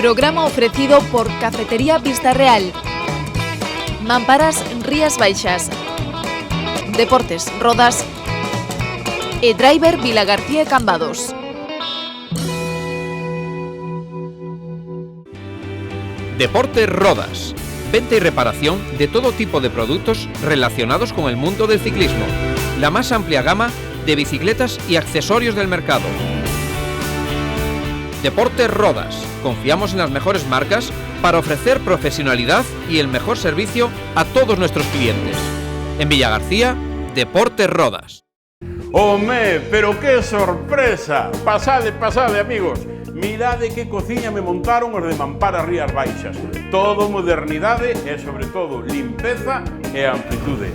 Programa ofrecido por Cafetería Vista Real, Mamparas Rías Baixas, Deportes Rodas e Driver Vilagarcía e Cambados. Deportes Rodas. Venta y reparación de todo tipo de productos relacionados con el mundo del ciclismo. La más amplia gama de bicicletas y accesorios del mercado. Deportes Rodas. Confiamos en las mejores marcas para ofrecer profesionalidad y el mejor servicio a todos nuestros clientes. En Villagarcía, Deportes Rodas. ¡Home, pero qué sorpresa! Pasade, pasade, amigos. Mirade que cociña me montaron os de Mamparas Rías Baixas. Todo modernidade e, sobre todo, limpeza e amplitude.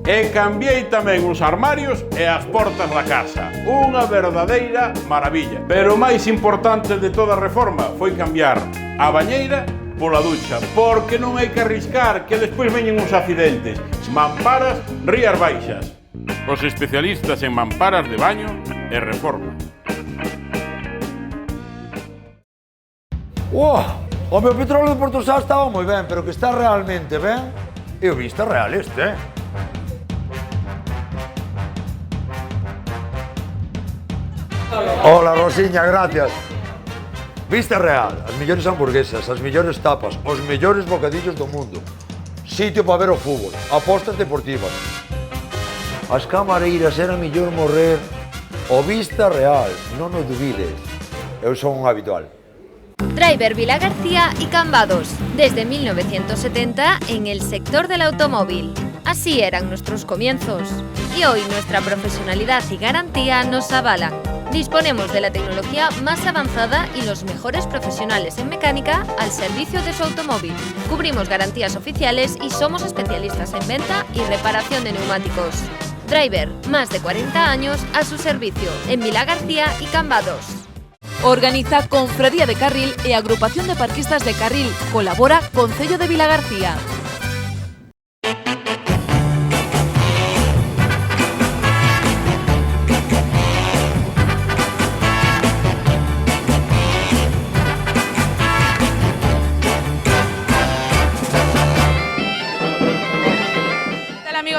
E cambiei tamén os armarios e as portas da casa. Unha verdadeira maravilla. Pero o máis importante de toda a reforma foi cambiar a bañeira pola ducha, porque non hai que arriscar que despois veñen os accidentes. Mamparas Rías Baixas. Os especialistas en mamparas de baño e reforma. O meu petróleo de Portosal estaba moi ben, pero que está realmente ben é o Vista Real este, Hola, Rosiña, gracias. Vista Real, as mellores hamburguesas, as mellores tapas, os mellores bocadillos do mundo. Sitio para ver o fútbol, apostas deportivas. As camareiras era mellor morrer. O Vista Real, non o dubides. Eu son un habitual. Driver Vilagarcía y Cambados, desde 1970 en el sector del automóvil. Así eran nuestros comienzos y hoy nuestra profesionalidad y garantía nos avalan. Disponemos de la tecnología más avanzada y los mejores profesionales en mecánica al servicio de su automóvil. Cubrimos garantías oficiales y somos especialistas en venta y reparación de neumáticos. Driver, más de 40 años a su servicio en Vilagarcía y Cambados. Organiza Confradía de Carril e Agrupación de Parquistas de Carril. Colabora Concello de Vilagarcía.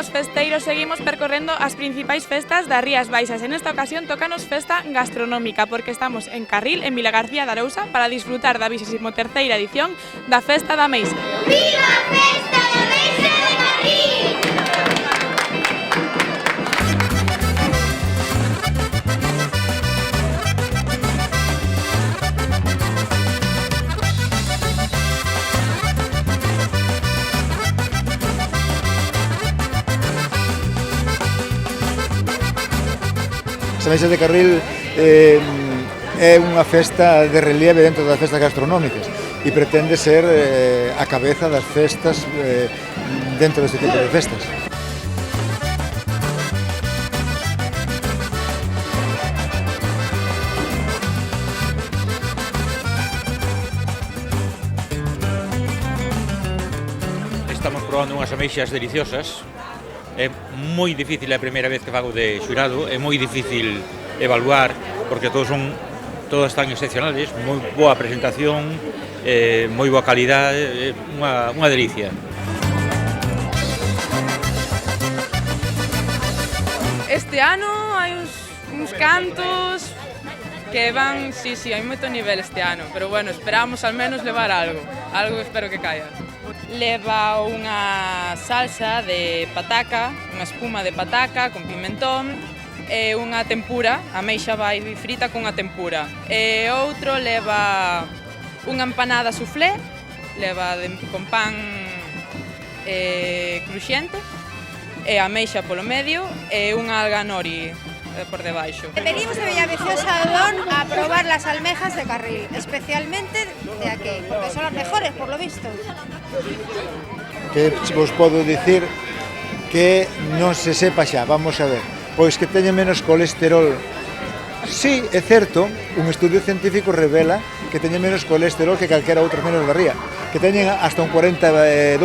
Festeiros, seguimos percorrendo as principais festas das Rías Baixas. En esta ocasión tócanos festa gastronómica porque estamos en Carril, en Vilagarcía de Arousa, para disfrutar da 23ª edición da Festa da Meixa. Viva a Festa da Meixa de Carril! As Meixas de Carril é unha festa de relieve dentro das festas gastronómicas e pretende ser a cabeza das festas dentro deste tipo de festas. Estamos probando unhas ameixas deliciosas. É moi difícil a primeira vez que fago de xurado, é moi difícil evaluar porque todas están excepcionales, moi boa presentación, moi boa calidade, unha delicia. Este ano hai uns cantos que van, sí, hai moito nivel este ano, pero bueno, esperamos al menos levar algo espero que caia. Leva unha salsa de pataca, unha espuma de pataca con pimentón e unha tempura, a meixa vai frita cunha tempura. E outro leva unha empanada soufflé, leva con pan cruxente e a meixa polo medio e unha alga nori por debaixo. Venimos de Villaviciosa de Odón a probar las almejas de Carril, especialmente de aquí, porque son las mejores, por lo visto. Que vos podo dicir que non se sepa xa, vamos a ver, pois que teñen menos colesterol. Sí, é certo, un estudio científico revela que teñen menos colesterol que calquera outro menos da ría, que teñen hasta un 42%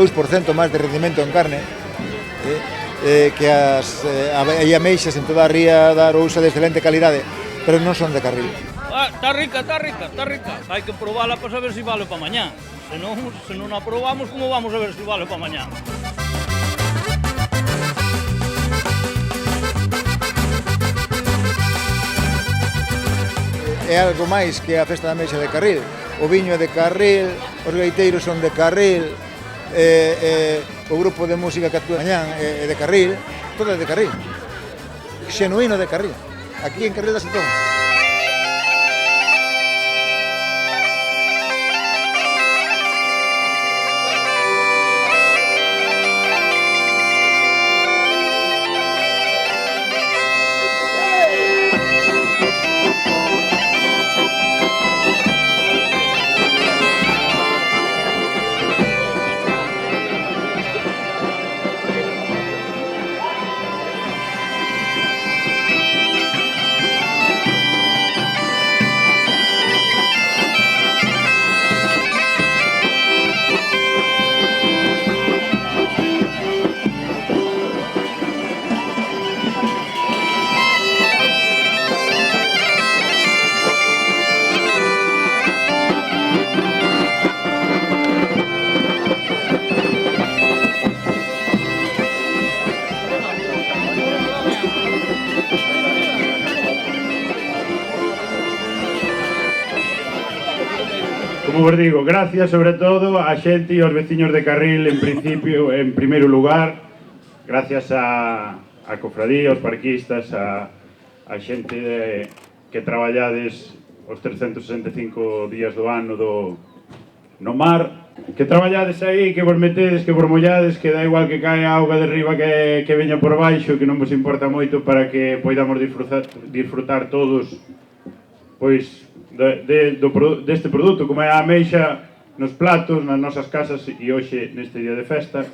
máis de rendimento en carne, que as ameixas en toda a ría da Arousa de excelente calidade pero non son de Carril. Está rica, está rica, está rica. Hai que probala para saber se vale para mañá. Se non a probamos, como vamos a ver se vale para mañá? É algo máis que a festa da Ameixa de Carril. O viño é de Carril, os gaiteiros son de Carril, o grupo de música que actúa mañán é de Carril, todo é de Carril. Xenuíno de Carril. Aquí en Carril dase todo. Como vos digo, gracias sobre todo a xente e aos veciños de Carril, en principio, en primeiro lugar, gracias a cofradía, aos parquistas, a xente que traballades os 365 días do ano no mar, que traballades aí, que vos metedes, que vos mollades, que da igual que cae a auga de riba que veña por baixo, que non vos importa moito para que poidamos disfrutar todos pois deste produto, como é a ameixa nos platos, nas nosas casas e hoxe neste día de festa.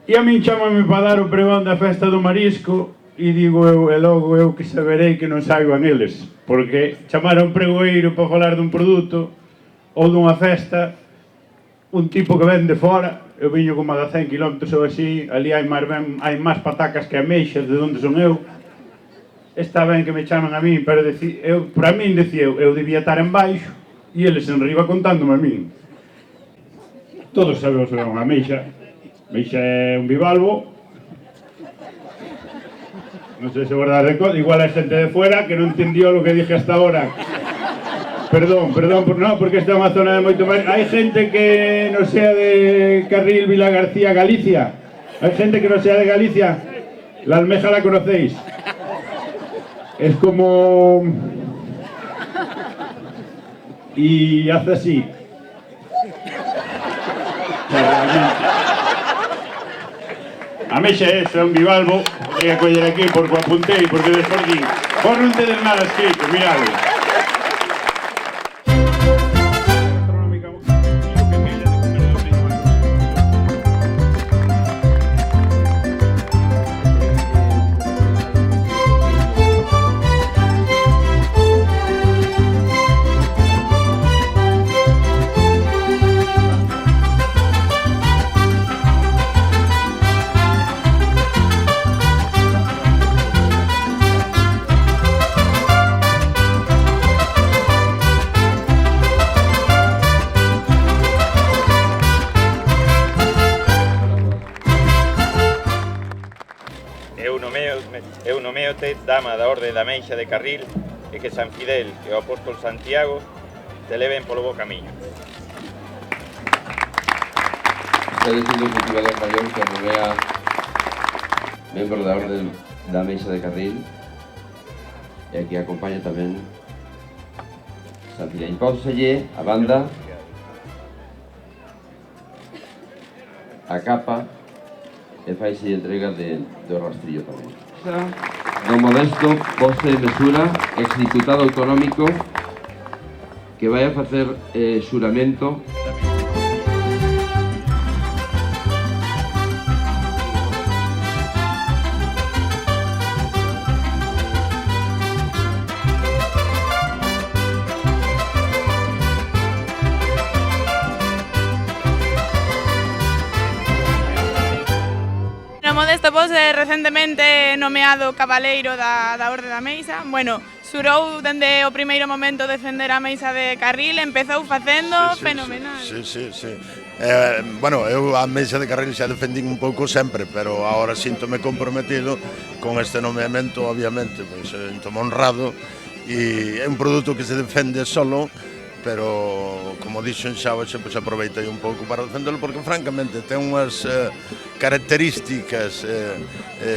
E a min chámame para dar o pregón da festa do marisco e digo eu, e logo eu que saberei que non saiban eles, porque chamar a un pregoeiro para falar dun produto ou dunha festa, un tipo que ven de fora, eu viño como a 100 km ou así, ali hai máis patacas que ameixas de onde son eu. Está ben que me chaman a min, pero para min decía eu debía estar en baixo e eles en riba contándome a min. Todos sabemos que é unha ameixa. Ameixa é un bivalvo. Non sei se vos dades conta, igual hai xente de fuera que non entendió lo que dije hasta ahora. Perdón, no, porque esta é unha zona de moito máis. Hai xente que non sea de Carril, Vilagarcía, Galicia. Hai xente que non sea de Galicia. La almeja la conocéis. Es como... y hace así. A mexa é eso, é un bivalvo. Voy a coller aquí porque o apuntei, porque despois di vos non tedes nada escrito, mirade. Eu nomeote dama da Orde da Ameixa de Carril e que San Fidel e o apóstol Santiago te leven polo bo camiño. Está dicindo o cultivador maior que nomea membro da Orde da Ameixa de Carril e aquí acompaña tamén San Fidel. Pónselle a banda, a capa e faise entrega do rastrillo tamén. Don Modesto Pose Mesura, exdiputado autonómico, que vai a facer xuramento. vos recentemente nomeado cabaleiro da Orde da Meixa. Bueno, xurou dende o primeiro momento defender a Meixa de Carril, empezou facendo fenomenal. Sí. Bueno, eu a Meixa de Carril xa defendín un pouco sempre, pero agora síntome comprometido con este nomeamento, obviamente, pois sinto-me honrado, e é un produto que se defende solo, pero como dixen xa hoxe, pois aproveitei un pouco para defendelo, porque francamente ten unhas características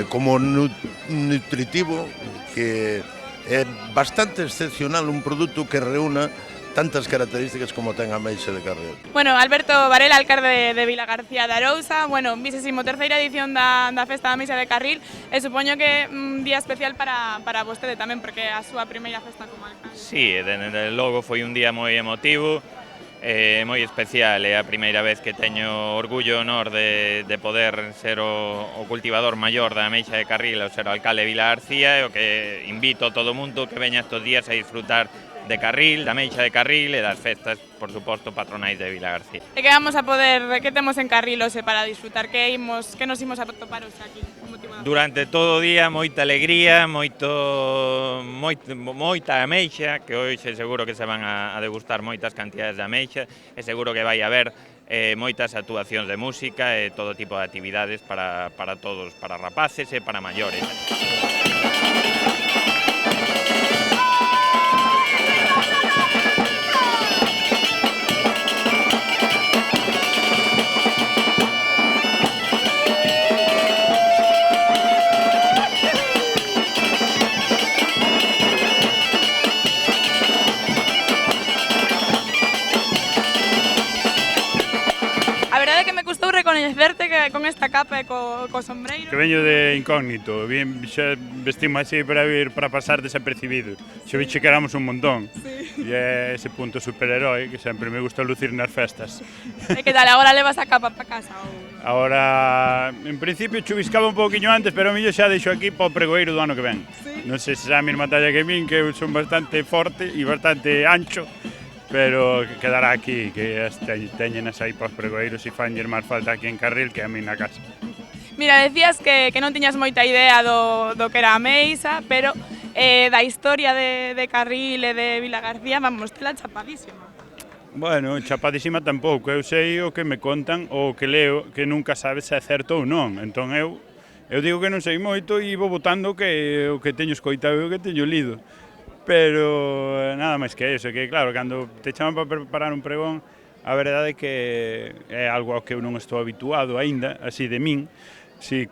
como nutritivo que é bastante excepcional, un produto que reúna tantas características como ten a Meixa de Carril. Bueno, Alberto Varela, alcalde de Vilagarcía de Arousa, bueno, 23ª edición da Festa da Meixa de Carril, e supoño que un día especial para vostede tamén, porque é a súa primeira festa como alcalde. Sí, desde logo foi un día moi emotivo, moi especial, é a primeira vez que teño orgullo e honor de poder ser o cultivador maior da Meixa de Carril, ou ser o alcalde de Vilagarcía, e o que invito a todo o mundo que veña estes días a disfrutar de Carril, da Meixa de Carril e das festas, por suposto, patronais de Vilagarcía. E que vamos a poder, que temos en Carril hoxe para disfrutar, que nos imos a topar hoxe aquí? Durante todo o día, moita alegría, moita ameixa, que hoxe seguro que se van a degustar moitas cantidades de ameixa, e seguro que vai haber moitas actuacións de música e todo tipo de actividades para todos, para rapaces e para maiores. Recoñecerte con esta capa e co sombreiro. Que veño de incógnito, xa vestimos así para vir para pasar desapercibido. Xa viche que éramos un montón. E é ese punto superherói que sempre me gusta lucir nas festas. E que tal, agora levas a capa para casa? Agora, en principio chuviscaba un pouquiño antes, pero a mí xa deixo aquí para o pregoeiro do ano que ven. Non sei se é a mesma talla que min, que eu son bastante forte e bastante ancho, pero quedará aquí, que teñenas aí para os pregoeiros e fanlles máis falta aquí en Carril que a mí na casa. Mira, decías que non tiñas moita idea do que era a Meixa, pero da historia de Carril e de Vilagarcía, vamos, tela chapadísima. Bueno, chapadísima tampouco, eu sei o que me contan ou o que leo, que nunca sabes se é certo ou non, entón eu digo que non sei moito e vou botando o que teño escoitado e o que teño lido. Pero nada máis que iso, que claro, cando te chaman para preparar un pregón, a verdade é que é algo ao que eu non estou habituado aínda, así de min, ten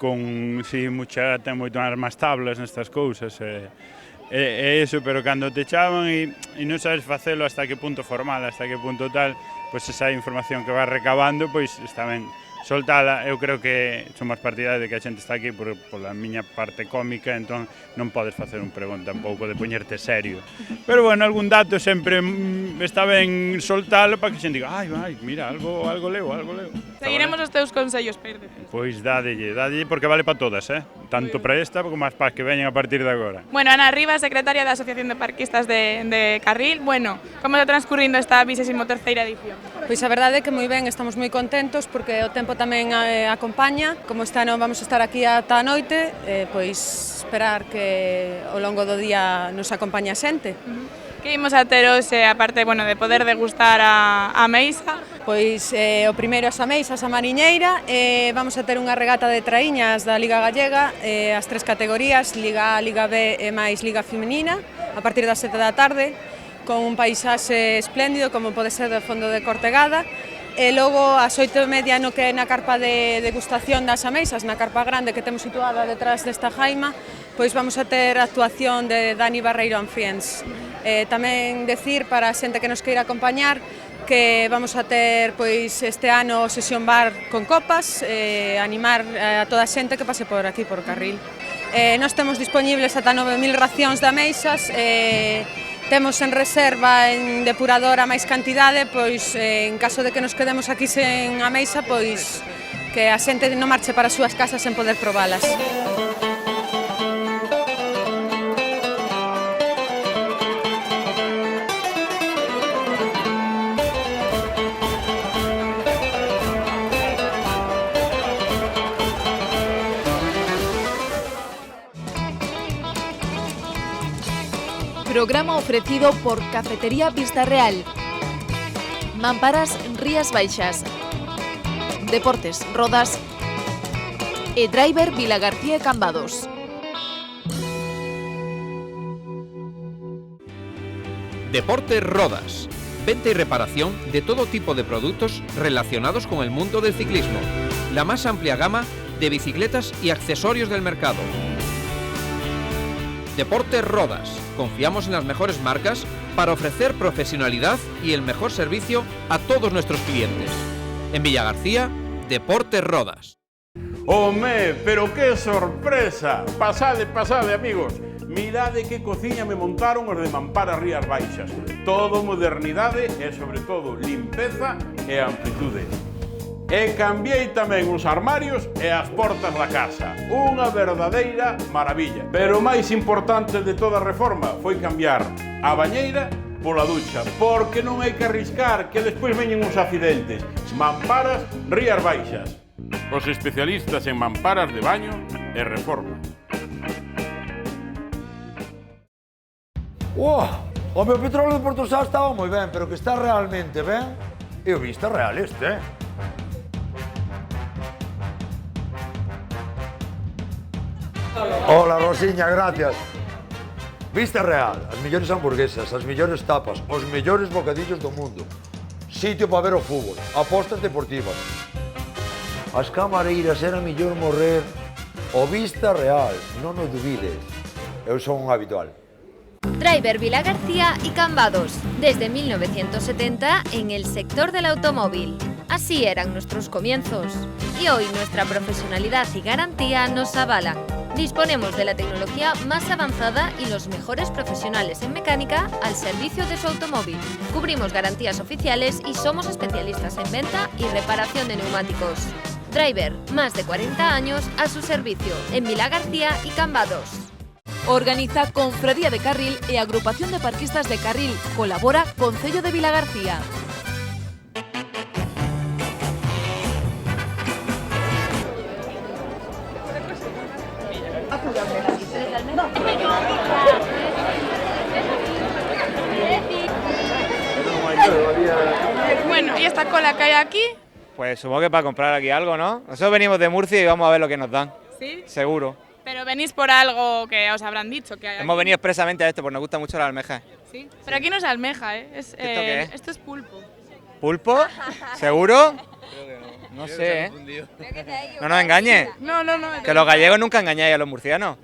moito máis tablas nestas cousas, é iso, pero cando te chaman e non sabes facelo hasta que punto formal, hasta que punto tal, pois esa información que vas recabando, pois está ben soltala. Eu creo que son máis partidario de que a xente está aquí pola miña parte cómica, entón non podes facer un pregón tampouco de poñerte serio. Pero bueno, algún dato sempre está ben soltalo para que a xente diga, ai, mira, algo leo. Seguiremos os teus consellos, Pedro. Pois dádelle, porque vale para todas, tanto para esta como as que veñen a partir de agora. Bueno, Ana Rivas, secretaria da Asociación de Parquistas de Carril. Bueno, como está transcurrindo esta 23ª edición? Pois a verdade é que moi ben, estamos moi contentos porque o tempo tamén acompaña. Como este ano vamos estar aquí ata a noite, pois esperar que ao longo do día nos acompañe a xente. Que imos a ter hoxe, aparte de poder degustar a Meixa? Pois o primeiro as ameixas, a mariñeira, vamos a ter unha regata de traíñas da Liga Gallega, as 3 categorías, Liga A, Liga B e máis Liga Feminina, a partir das 7 da tarde, con un paisaxe espléndido, como pode ser do fondo de Cortegada, e logo ás 8:30 no que é na carpa de degustación das ameixas, na carpa grande que temos situada detrás desta jaima, pois vamos a ter a actuación de Dani Barreiro and Friends. Tamén decir para a xente que nos queira acompañar que vamos a ter pois este ano sesión bar con copas, animar a toda a xente que pase por aquí por Carril. Nós temos dispoñibles ata 9.000 racións de ameixas, temos en reserva en depuradora máis cantidade, pois en caso de que nos quedemos aquí sen ameixa, pois que a xente non marche para as súas casas sen poder probalas. Programa ofrecido por Cafetería Vista Real, Mamparas Rías Baixas, Deportes Rodas e Driver Vilagarcía e Cambados. Deportes Rodas. Venta y reparación de todo tipo de productos relacionados con el mundo del ciclismo. La más amplia gama de bicicletas y accesorios del mercado. Deportes Rodas. Confiamos en las mejores marcas para ofrecer profesionalidad y el mejor servicio a todos nuestros clientes. En Villagarcía, Deportes Rodas. ¡Home, pero qué sorpresa! Pasade, pasade, amigos. Mirade que cociña me montaron os de Mamparas Rías Baixas. Todo modernidade e, sobre todo, limpeza e amplitude. E cambiei tamén os armarios e as portas da casa. Unha verdadeira maravilla. Pero o máis importante de toda a reforma foi cambiar a bañeira pola ducha, porque non hai que arriscar que despois veñen uns accidentes. Mamparas Rías Baixas. Os especialistas en mamparas de baño e reforma. O meu petróleo de Portosá estaba moi ben, pero que está realmente ben é o Vista Real este, Hola, Rosiña, gracias. Vista Real, as mellores hamburguesas, as mellores tapas, os mellores bocadillos do mundo. Sitio para ver o fútbol, apostas deportivas. As camareiras era mellor morrer. O Vista Real, non o dubides. Eu son un habitual. Driver Vilagarcía y Cambados, desde 1970 en el sector del automóvil. Así eran nuestros comienzos y hoy nuestra profesionalidad y garantía nos avalan. Disponemos de la tecnología más avanzada y los mejores profesionales en mecánica al servicio de su automóvil. Cubrimos garantías oficiales y somos especialistas en venta y reparación de neumáticos. Driver, más de 40 años a su servicio en Vilagarcía y Cambados. Organiza Confradía de Carril e Agrupación de Parquistas de Carril. Colabora Concello de Vilagarcía. Bueno, ¿y esta cola que hay aquí? Pues supongo que para comprar aquí algo, ¿no? Nosotros venimos de Murcia y vamos a ver lo que nos dan. ¿Sí? Seguro. Pero venís por algo que os habrán dicho que hay Hemos aquí. venido expresamente a esto, porque nos gusta mucho la almeja. Sí. Pero aquí no es almeja, ¿eh? ¿Esto qué es? Esto es pulpo. ¿Pulpo? ¿Seguro? No sé, ¿eh? No nos engañes. No. Que los gallegos nunca engañáis a los murcianos.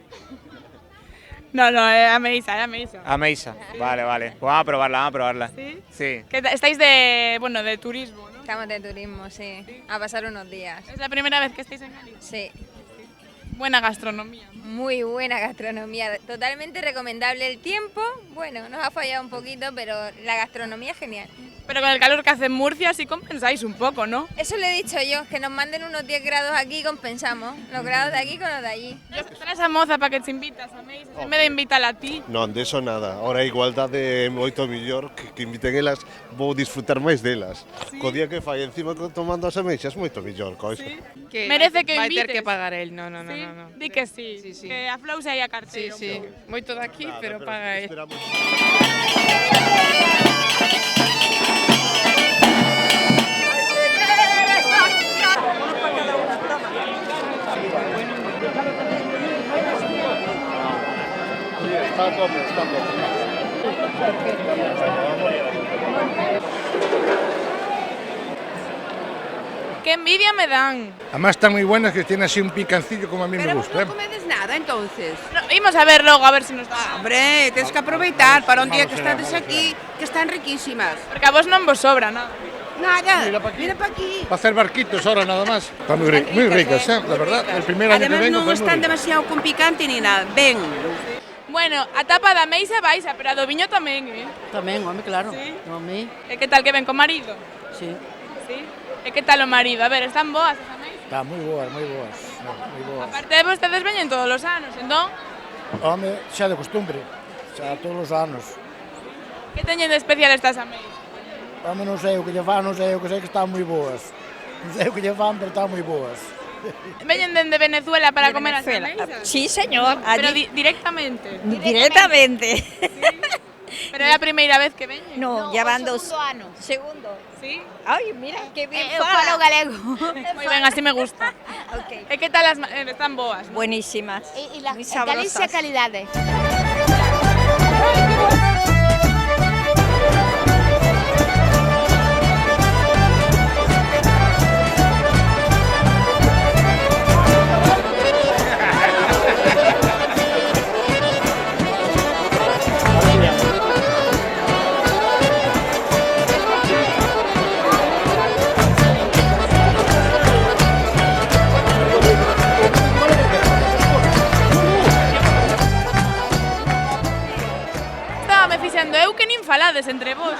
No, a Meisa. A Meisa. Vale. Pues vamos a probarla. ¿Sí? Sí. Que estáis de turismo, ¿no? Estamos de turismo, sí. A pasar unos días. ¿Es la primera vez que estáis en Galicia? Sí. Buena gastronomía. Muy buena gastronomía, totalmente recomendable. El tiempo, bueno, nos ha fallado un poquito, pero la gastronomía es genial. Pero con el calor que hace en Murcia sí compensáis un poco, ¿no? Eso le he dicho yo, que nos manden unos 10 grados aquí y compensamos. Los grados de aquí con los de allí. Traes a moza para que te invitas a Meisa, en vez de invitarla a ti. Non, de eso nada. Ahora a igualdade é moito mellor que inviten elas, vou disfrutar máis delas. Sí. Co día que fai encima tomando as ameixas, moito mellor, coisa. Sí. Merece que vai invites. ter que pagar el, no. Di que sí, que aflause aí a carteira. Sí. Moito daqui, pero paga el. Está a tope. ¡Qué envidia me dan! Además están muy buenas, que tienen así un picancillo como a mí me gusta. no comedes nada, entonces. No, íbamos a ver luego, a ver si nos da. Hombre, tienes que aproveitar para un día que estás aquí, que están riquísimas. Porque a vos non vos sobra nada. Nada, Mira pa' aquí. mira para aquí. Para hacer barquitos ahora nada más. Están muy ricas, ¿eh? La verdad, el primer año Además que vengo non fue muy están rico. demasiado con picante ni nada. Ven. Bueno, a tapa da Meisa baixa, pero a do viño tamén, Tamén, home, claro. Sí? Home. E que tal que ven co marido? Sí. Sí? E que tal o marido? A ver, están boas as Meisa? Está moi boas. Moi boas. Aparte de vostedes veñen todos os anos, entón? Home, xa de costumbre. Xa todos os anos. Que teñen de especial estas Meisa? Home, non sei o que lle fan, non sei o que sei que están moi boas. Non sei o que lle fan, pero están moi boas. ¿Veñen dende Venezuela para De comer Venezuela. as Meisas? Sí, señor. Pero Allí. directamente. Directamente. ¿Sí? Pero é a primeira vez que veñen? No, ya van dos. Segundo. Sí? Ay, mira, que bien falo galego. Moi ben, así me gusta. Okay. E que tal están boas? ¿no? Buenísimas. E las Muy sabrosas. Galicia calidades. Eu que nin falades entre vos.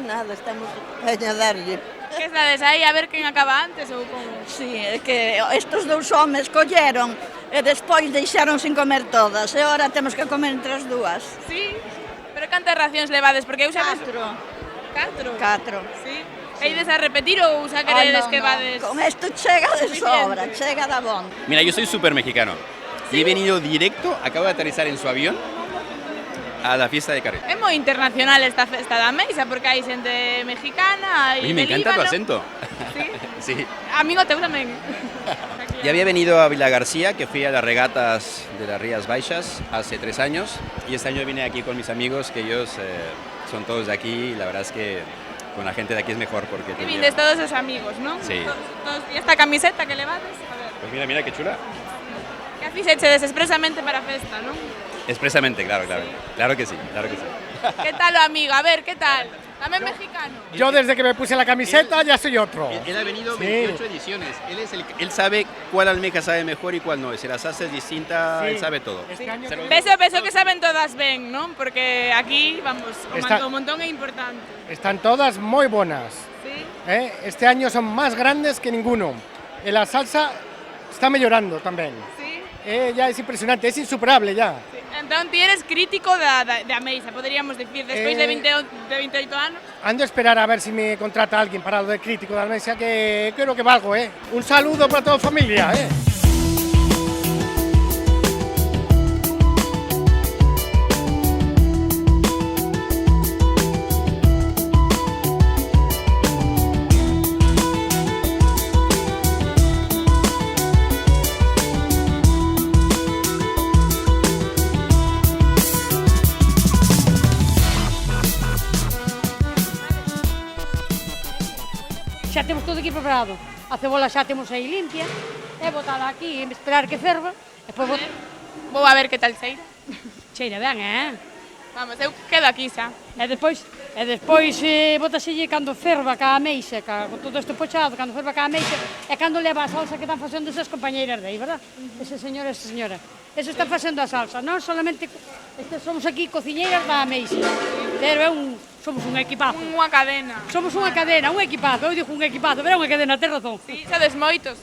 Nada, estamos a darlle. Que estades aí a ver quen acaba antes ou como? Sí, é que estes dous homes colleron e despois deixaron sin comer todas e agora temos que comer entre as dúas. Sí? Pero cantas racións levades? Porque eu xa... 4. 4? Sí. Eides a repetir ou xa queredes que vades? Con esto chega de sobra, chega da bon. Mira, yo soy súper mexicano. ¿Sí? Y he venido directo, acabo de aterrizar en su avión a la fiesta de Carril. É moi internacional esta festa da Meixa porque hai xente mexicana, hai Oye, me encanta tu acento. ¿Sí? Sí. Amigo teu tamén. Ya había venido a Vilagarcía, que fui a las regatas de las Rías Baixas hace 3 años, y este año vine aquí con mis amigos, que ellos son todos de aquí, y la verdad es que con la gente de aquí es mejor porque... E vindes todos os amigos, non? Sí. E esta camiseta que levades? A ver. Pues mira, mira qué chula. Que a fixechedes expresamente para a festa, non? Expresamente, claro, claro. Claro que sí, claro que sí. ¿Qué tal, amigo? A ver, ¿qué tal? También mexicano. Yo desde que me puse la camiseta ya soy otro. Él ha venido 28 ediciones. Él sabe cuál almeja sabe mejor y cuál no. Si las haces distinta, él sabe todo. Sí. Peso que saben todas ben, ¿no? Porque aquí, vamos, un montón é importante. Están todas muy buenas. Sí. Este año son más grandes que ninguno. La salsa está mejorando también. Sí. Ya es impresionante, es insuperable ya. Sí. Entón, ti eres crítico da Meixa, poderíamos decir, despois de 28 anos. Ando a esperar a ver si me contrata alguien para lo de crítico de Meixa, que creo que valgo, Un saludo para toda la familia, Xa temos todo aquí preparado. A cebola xa temos aí limpia, e botala aquí e esperar que ferva. Vou a ver que tal cheira. Cheira ben, Vamos, eu quedo aquí xa. E despois botaselle cando ferva ca ameixa, con todo isto pochado, cando ferva ca ameixa, e cando leva a salsa que están facendo esas compañeiras de aí, verdad? Ese señor e esa señora. Eso están facendo a salsa, non solamente somos aquí cociñeiras da ameixa, pero somos un equipazo. Unha cadena. Somos unha cadena, un equipazo, eu digo un equipazo, pero é unha cadena, ten razón. Sí, sodes moitos.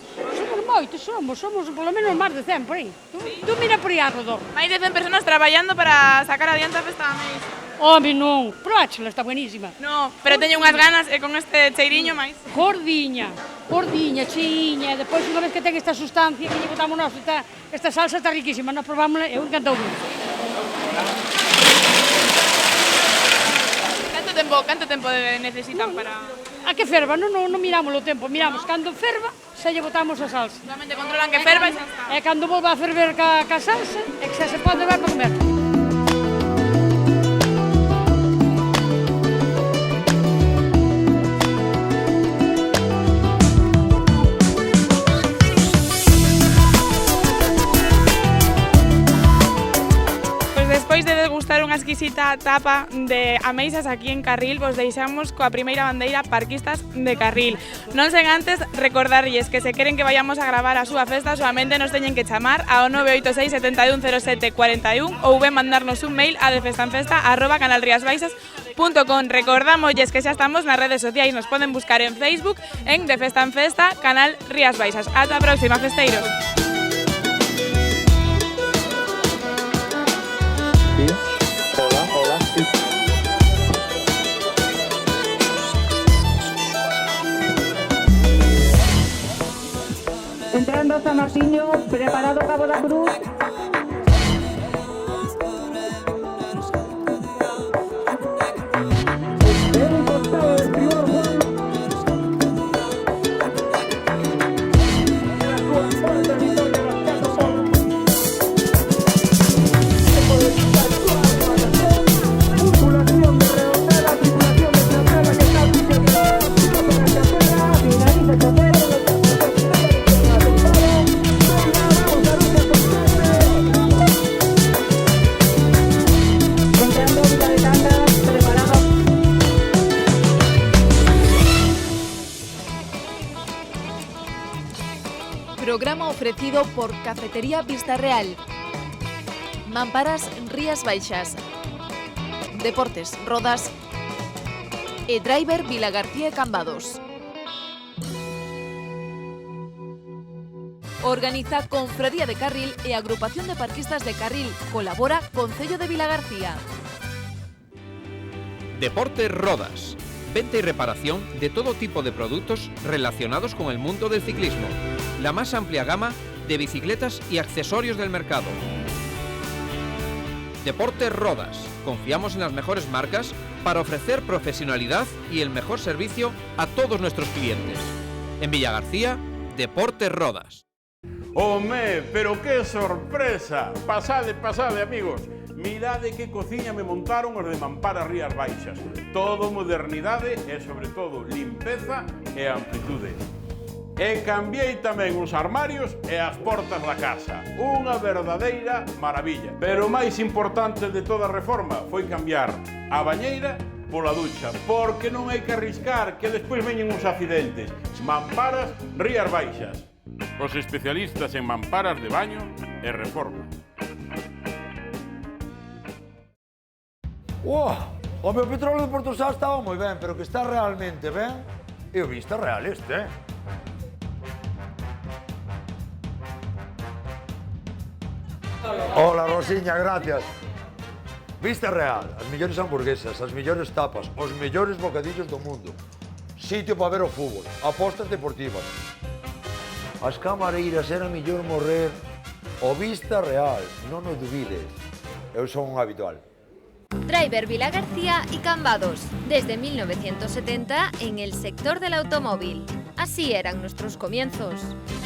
Somos polo menos máis de 100 por aí. Tú mira por aí alrededor. Máis de 100 personas traballando para sacar adiante a festa da Meixa. Home, non, próchela, está buenísima. No, pero teño unhas ganas e con este cheiriño máis. Gordiña, chiña, depois unha vez que ten esta sustancia que lle botamos nós, esta salsa está riquísima, nós probámosla e eu encantoume. Canto tempo necesitan para... A que ferva, non miramos o tempo, miramos cando ferva, xa lle botamos a salsa. Solamente controlan que ferva e xa está. E cando volva a ferver ca salsa, é que xa se pode ver para comer. Despois de degustar unha exquisita tapa de ameixas aquí en Carril, vos deixamos coa primeira bandeira Parquistas de Carril. Non sen antes recordarlles que se queren que vayamos a gravar a súa festa, solamente nos teñen que chamar ao 986 71 07 41 ou ben mandarnos un mail a defestanfesta@canalriasbaixas.com. Recordamosles que xa estamos nas redes sociais, nos poden buscar en Facebook en De Festa en Festa, Canal Rías Baixas. Ata a próxima, festeiros. Hola, sí. Entrando San Martiño, preparado Cabo da Cruz. Programa ofrecido por Cafetería Vista Real, Mamparas Rías Baixas, Deportes Rodas e Driver Vilagarcía e Cambados. Organiza Confradía de Carril e Agrupación de Parquistas de Carril. Colabora Concello de Vilagarcía. Deportes Rodas. Venta y reparación de todo tipo de productos relacionados con el mundo del ciclismo. La más amplia gama de bicicletas y accesorios del mercado. Deportes Rodas. Confiamos en las mejores marcas para ofrecer profesionalidad y el mejor servicio a todos nuestros clientes. En Vilagarcía, Deportes Rodas. ¡Home, pero qué sorpresa! Pasade, pasade, amigos. Mirade que cociña me montaron os de Mamparas Rías Baixas. Todo modernidade e, sobre todo, limpeza e amplitude. E cambiei tamén os armarios e as portas da casa. Unha verdadeira maravilla. Pero o máis importante de toda a reforma foi cambiar a bañeira pola ducha, porque non hai que arriscar que despois veñen uns accidentes. Mamparas Rías Baixas. Os especialistas en mamparas de baño e reforma. O meu petróleo de Porto Sá estaba moi ben, pero que está realmente ben, eu vi, está real este, Hola, Rosiña, gracias. Vista Real, as mellores hamburguesas, as mellores tapas, os mellores bocadillos do mundo. Sitio para ver o fútbol, apostas deportivas. As camareiras era mellor morrer. O Vista Real, non o dubides. Eu son un habitual. Driver Vilagarcía y Cambados, desde 1970 en el sector del automóvil. Así eran nuestros comienzos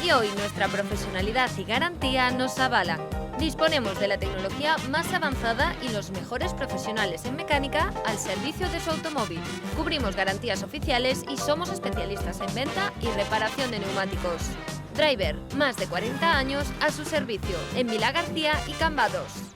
y hoy nuestra profesionalidad y garantía nos avalan. Disponemos de la tecnología más avanzada y los mejores profesionales en mecánica al servicio de su automóvil. Cubrimos garantías oficiales y somos especialistas en venta y reparación de neumáticos. Driver, más de 40 años a su servicio en Vilagarcía y Cambados.